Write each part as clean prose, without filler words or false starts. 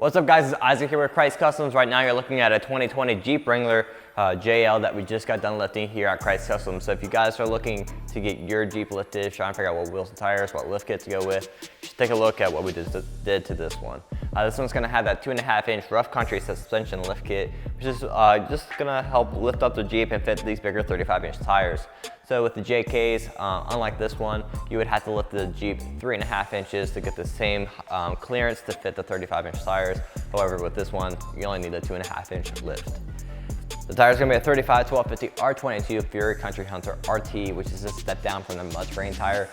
What's up guys, it's Isaac here with Krietz Customs. Right now you're looking at a 2020 Jeep Wrangler JL that we just got done lifting here at Krietz Customs. So if you guys are looking to get your Jeep lifted, trying to figure out what wheels and tires, what lift kit to go with, you should take a look at what we just did to this one. This one's gonna have that 2.5-inch rough country suspension lift kit, which is just gonna help lift up the Jeep and fit these bigger 35-inch tires. So with the JKs, unlike this one, you would have to lift the Jeep 3.5 inches to get the same clearance to fit the 35-inch tires. However, with this one, you only need a 2.5-inch lift. The tire is going to be a 35 1250 R22 Fury Country Hunter RT, which is a step down from the mud terrain tire.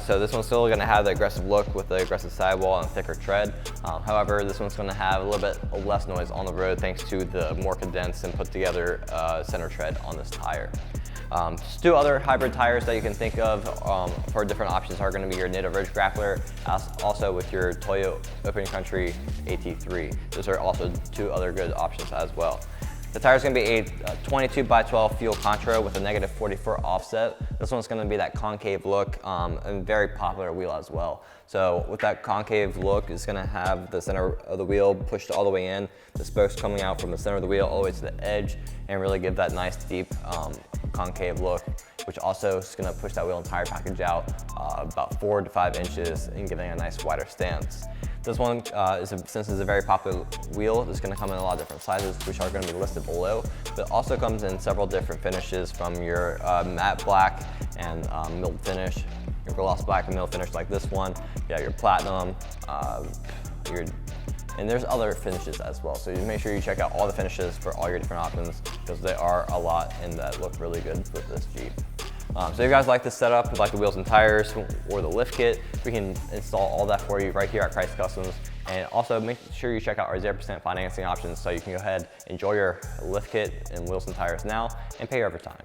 So this one's still going to have the aggressive look with the aggressive sidewall and thicker tread. However, this one's going to have a little bit less noise on the road thanks to the more condensed and put together center tread on this tire. Just two other hybrid tires that you can think of for different options are going to be your Native Ridge Grappler, also with your Toyo Open Country AT3. Those are also two other good options as well. The tire is going to be a 22x12 Fuel Contra with a -44 offset. This one's going to be that concave look and very popular wheel as well. So with that concave look, it's going to have the center of the wheel pushed all the way in, the spokes coming out from the center of the wheel all the way to the edge, and really give that nice deep concave look, which also is going to push that wheel and tire package out about 4 to 5 inches and giving a nice wider stance. This one, since it's a very popular wheel, it's going to come in a lot of different sizes, which are going to be listed below, but it also comes in several different finishes from your matte black and milled finish, your gloss black and milled finish like this one, your platinum, and there's other finishes as well. So you make sure you check out all the finishes for all your different options because there are a lot and that look really good with this Jeep. So if you guys like this setup, like the wheels and tires or the lift kit, we can install all that for you right here at Krietz Customs. And also make sure you check out our 0% financing options so you can go ahead, enjoy your lift kit and wheels and tires now and pay over time.